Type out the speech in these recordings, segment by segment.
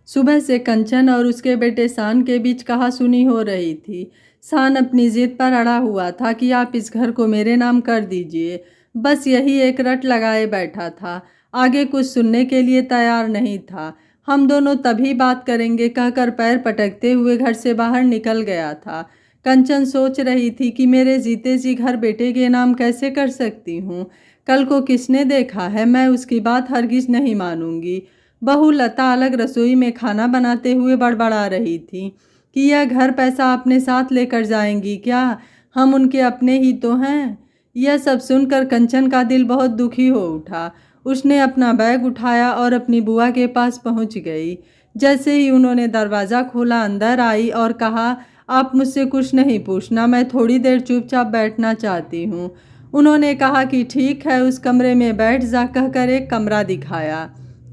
सुबह से कंचन और उसके बेटे शान के बीच कहासुनी हो रही थी। शान अपनी जिद पर अड़ा हुआ था कि आप इस घर को मेरे नाम कर दीजिए। बस यही एक रट लगाए बैठा था, आगे कुछ सुनने के लिए तैयार नहीं था। हम दोनों तभी बात करेंगे कहकर पैर पटकते हुए घर से बाहर निकल गया था। कंचन सोच रही थी कि मेरे जीते जी घर बेटे के नाम कैसे कर सकती हूँ। कल को किसने देखा है, मैं उसकी बात हरगिज नहीं मानूंगी। बहू लता अलग रसोई में खाना बनाते हुए बड़बड़ा रही थी कि यह घर पैसा अपने साथ लेकर जाएंगी क्या, हम उनके अपने ही तो हैं। यह सब सुनकर कंचन का दिल बहुत दुखी हो उठा। उसने अपना बैग उठाया और अपनी बुआ के पास पहुंच गई। जैसे ही उन्होंने दरवाज़ा खोला अंदर आई और कहा, आप मुझसे कुछ नहीं पूछना, मैं थोड़ी देर चुपचाप बैठना चाहती हूँ। उन्होंने कहा कि ठीक है, उस कमरे में बैठ जा कहकर एक कमरा दिखाया।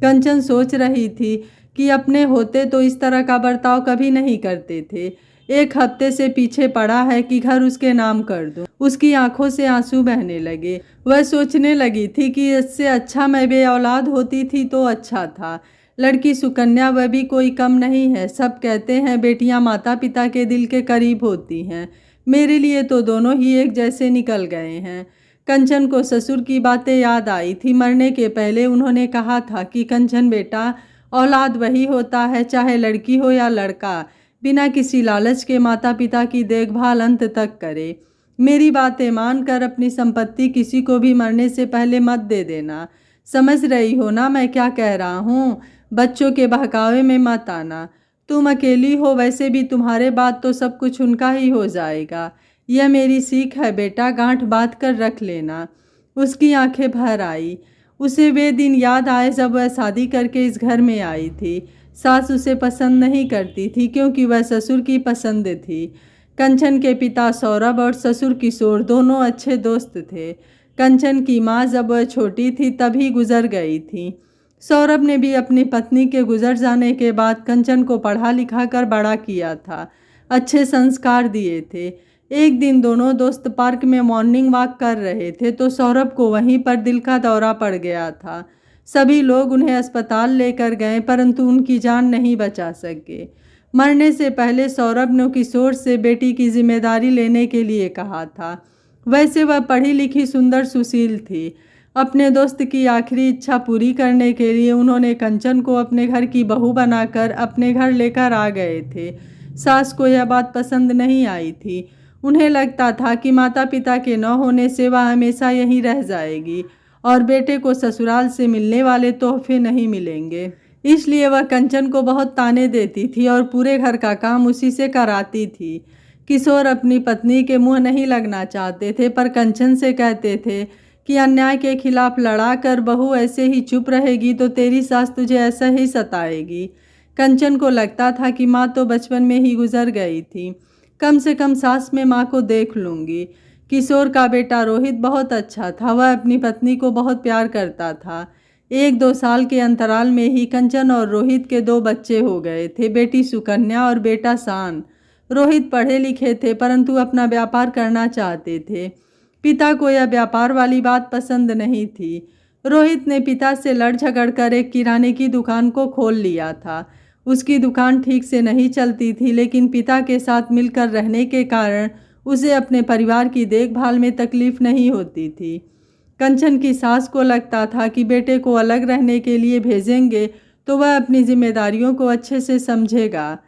कंचन सोच रही थी कि अपने होते तो इस तरह का बर्ताव कभी नहीं करते थे। एक हफ्ते से पीछे पड़ा है कि घर उसके नाम कर दूं। उसकी आंखों से आंसू बहने लगे। वह सोचने लगी थी कि इससे अच्छा मैं बे औलाद होती थी तो अच्छा था। लड़की सुकन्या वह भी कोई कम नहीं है। सब कहते हैं बेटियां माता पिता के दिल के करीब होती हैं। मेरे लिए तो दोनों ही एक जैसे निकल गए हैं। कंचन को ससुर की बातें याद आई थी। मरने के पहले उन्होंने कहा था कि कंचन बेटा, औलाद वही होता है, चाहे लड़की हो या लड़का, बिना किसी लालच के माता पिता की देखभाल अंत तक करे। मेरी बातें मानकर अपनी संपत्ति किसी को भी मरने से पहले मत दे देना। समझ रही हो ना मैं क्या कह रहा हूँ? बच्चों के बहकावे में मत आना। तुम अकेली हो, वैसे भी तुम्हारे बाद तो सब कुछ उनका ही हो जाएगा। यह मेरी सीख है बेटा, गांठ बांध कर रख लेना। उसकी आंखें भर आई। उसे वे दिन याद आए जब वह शादी करके इस घर में आई थी। सास उसे पसंद नहीं करती थी क्योंकि वह ससुर की पसंद थी। कंचन के पिता सौरभ और ससुर किशोर दोनों अच्छे दोस्त थे। कंचन की माँ जब वह छोटी थी तभी गुजर गई थी। सौरभ ने भी अपनी पत्नी के गुजर जाने के बाद कंचन को पढ़ा लिखा कर बड़ा किया था, अच्छे संस्कार दिए थे। एक दिन दोनों दोस्त पार्क में मॉर्निंग वॉक कर रहे थे तो सौरभ को वहीं पर दिल का दौरा पड़ गया था। सभी लोग उन्हें अस्पताल लेकर गए परंतु उनकी जान नहीं बचा सके। मरने से पहले सौरभ ने किशोर से बेटी की जिम्मेदारी लेने के लिए कहा था। वैसे वह पढ़ी लिखी सुंदर सुशील थी। अपने दोस्त की आखिरी इच्छा पूरी करने के लिए उन्होंने कंचन को अपने घर की बहू बनाकर अपने घर लेकर आ गए थे। सास को यह बात पसंद नहीं आई थी। उन्हें लगता था कि माता पिता के न होने से वह हमेशा यहीं रह जाएगी और बेटे को ससुराल से मिलने वाले तोहफे नहीं मिलेंगे। इसलिए वह कंचन को बहुत ताने देती थी और पूरे घर का काम उसी से कराती थी। किशोर अपनी पत्नी के मुंह नहीं लगना चाहते थे पर कंचन से कहते थे कि अन्याय के खिलाफ लड़ा कर बहू ऐसे ही चुप रहेगी तो तेरी सास तुझे ऐसा ही सताएगी। कंचन को लगता था कि माँ तो बचपन में ही गुजर गई थी, कम से कम सास में माँ को देख लूँगी। किशोर का बेटा रोहित बहुत अच्छा था। वह अपनी पत्नी को बहुत प्यार करता था। 1-2 साल के अंतराल में ही कंचन और रोहित के 2 बच्चे हो गए थे, बेटी सुकन्या और बेटा शान। रोहित पढ़े लिखे थे परंतु अपना व्यापार करना चाहते थे। पिता को यह व्यापार वाली बात पसंद नहीं थी। रोहित ने पिता से लड़ झगड़ कर एक किराने की दुकान को खोल लिया था। उसकी दुकान ठीक से नहीं चलती थी लेकिन पिता के साथ मिलकर रहने के कारण उसे अपने परिवार की देखभाल में तकलीफ नहीं होती थी। कंचन की सास को लगता था कि बेटे को अलग रहने के लिए भेजेंगे तो वह अपनी जिम्मेदारियों को अच्छे से समझेगा,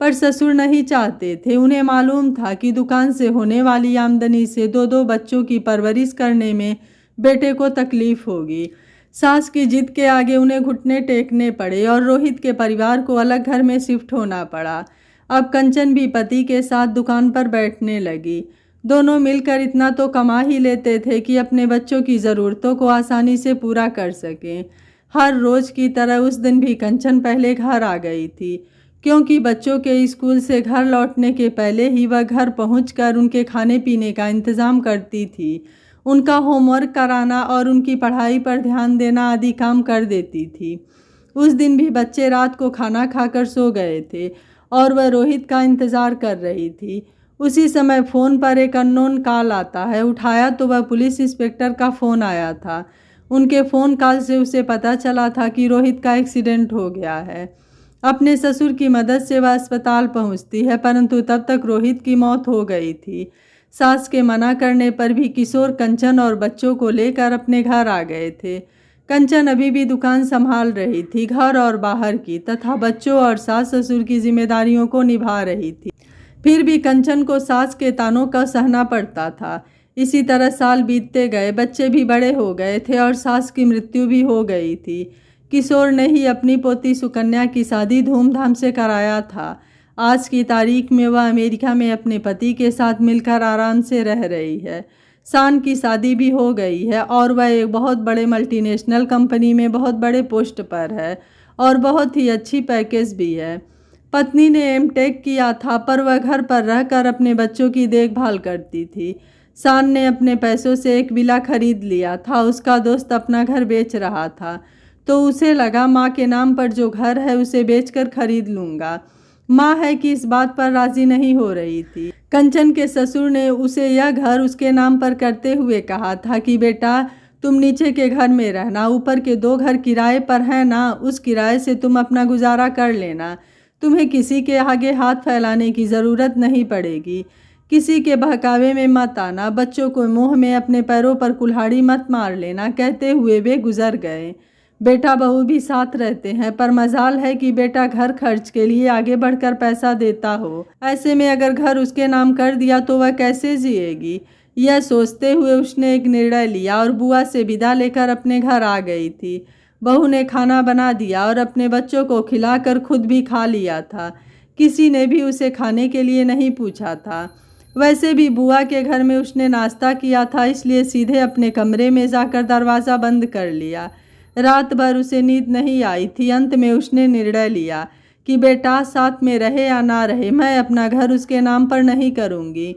पर ससुर नहीं चाहते थे। उन्हें मालूम था कि दुकान से होने वाली आमदनी से 2-2 बच्चों की परवरिश करने में बेटे को तकलीफ होगी। सास की जिद के आगे उन्हें घुटने टेकने पड़े और रोहित के परिवार को अलग घर में शिफ्ट होना पड़ा। अब कंचन भी पति के साथ दुकान पर बैठने लगी। दोनों मिलकर इतना तो कमा ही लेते थे कि अपने बच्चों की ज़रूरतों को आसानी से पूरा कर सकें। हर रोज़ की तरह उस दिन भी कंचन पहले घर आ गई थी क्योंकि बच्चों के स्कूल से घर लौटने के पहले ही वह घर पहुंचकर उनके खाने पीने का इंतज़ाम करती थी। उनका होमवर्क कराना और उनकी पढ़ाई पर ध्यान देना आदि काम कर देती थी। उस दिन भी बच्चे रात को खाना खाकर सो गए थे और वह रोहित का इंतज़ार कर रही थी। उसी समय फ़ोन पर एक अननोन कॉल आता है। उठाया तो वह पुलिस इंस्पेक्टर का फ़ोन आया था। उनके फ़ोन कॉल से उसे पता चला था कि रोहित का एक्सीडेंट हो गया है। अपने ससुर की मदद से वह अस्पताल पहुंचती है, परंतु तब तक रोहित की मौत हो गई थी। सास के मना करने पर भी किशोर कंचन और बच्चों को लेकर अपने घर आ गए थे। कंचन अभी भी दुकान संभाल रही थी, घर और बाहर की, तथा बच्चों और सास ससुर की जिम्मेदारियों को निभा रही थी। फिर भी कंचन को सास के तानों का सहना पड़ता था। इसी तरह साल बीतते गए, बच्चे भी बड़े हो गए थे और सास की मृत्यु भी हो गई थी। किशोर ने ही अपनी पोती सुकन्या की शादी धूमधाम से कराया था। आज की तारीख में वह अमेरिका में अपने पति के साथ मिलकर आराम से रह रही है। शान की शादी भी हो गई है और वह एक बहुत बड़े मल्टीनेशनल कंपनी में बहुत बड़े पोस्ट पर है और बहुत ही अच्छी पैकेज भी है। पत्नी ने एमटेक किया था, पर वह घर पर रहकर अपने बच्चों की देखभाल करती थी। शान ने अपने पैसों से एक विला खरीद लिया था। उसका दोस्त अपना घर बेच रहा था, तो उसे लगा माँ के नाम पर जो घर है उसे बेचकर खरीद लूँगा। माँ है कि इस बात पर राजी नहीं हो रही थी। कंचन के ससुर ने उसे यह घर उसके नाम पर करते हुए कहा था कि बेटा, तुम नीचे के घर में रहना, ऊपर के 2 घर किराए पर हैं ना, उस किराए से तुम अपना गुजारा कर लेना। तुम्हें किसी के आगे हाथ फैलाने की ज़रूरत नहीं पड़ेगी। किसी के बहकावे में मत आना, बच्चों को मुँह में अपने पैरों पर कुल्हाड़ी मत मार लेना, कहते हुए वे गुजर गए। बेटा बहू भी साथ रहते हैं, पर मजाल है कि बेटा घर खर्च के लिए आगे बढ़कर पैसा देता हो। ऐसे में अगर घर उसके नाम कर दिया तो वह कैसे जिएगी। यह सोचते हुए उसने एक निर्णय लिया और बुआ से विदा लेकर अपने घर आ गई थी। बहू ने खाना बना दिया और अपने बच्चों को खिलाकर खुद भी खा लिया था। किसी ने भी उसे खाने के लिए नहीं पूछा था। वैसे भी बुआ के घर में उसने नाश्ता किया था, इसलिए सीधे अपने कमरे में जाकर दरवाज़ा बंद कर लिया। रात भर उसे नींद नहीं आई थी। अंत में उसने निर्णय लिया कि बेटा साथ में रहे या ना रहे, मैं अपना घर उसके नाम पर नहीं करूँगी।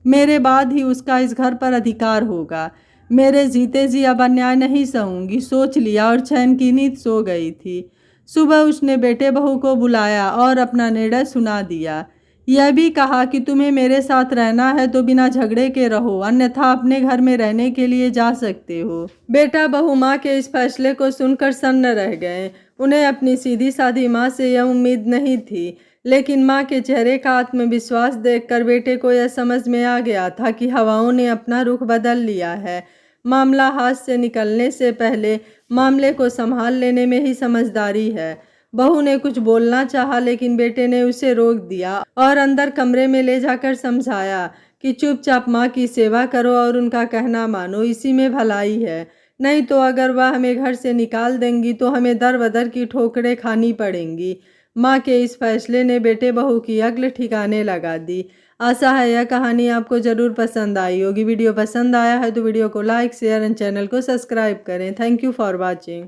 मेरे बाद ही उसका इस घर पर अधिकार होगा। मेरे जीते जी अब अन्याय नहीं सहूँगी, सोच लिया और चैन की नींद सो गई थी। सुबह उसने बेटे बहू को बुलाया और अपना निर्णय सुना दिया। यह भी कहा कि तुम्हें मेरे साथ रहना है तो बिना झगड़े के रहो, अन्यथा अपने घर में रहने के लिए जा सकते हो। बेटा बहू माँ के इस फैसले को सुनकर सन्न रह गए। उन्हें अपनी सीधी सादी माँ से यह उम्मीद नहीं थी, लेकिन माँ के चेहरे का आत्मविश्वास देखकर बेटे को यह समझ में आ गया था कि हवाओं ने अपना रुख बदल लिया है। मामला हाथ से निकलने से पहले मामले को संभाल लेने में ही समझदारी है। बहू ने कुछ बोलना चाहा, लेकिन बेटे ने उसे रोक दिया और अंदर कमरे में ले जाकर समझाया कि चुपचाप माँ की सेवा करो और उनका कहना मानो, इसी में भलाई है। नहीं तो अगर वह हमें घर से निकाल देंगी तो हमें दर बदर की ठोकरें खानी पड़ेंगी। माँ के इस फैसले ने बेटे बहू की अक्ल ठिकाने लगा दी। आशा है यह कहानी आपको ज़रूर पसंद आई होगी। वीडियो पसंद आया है तो वीडियो को लाइक, शेयर एंड चैनल को सब्सक्राइब करें। Thank you for watching.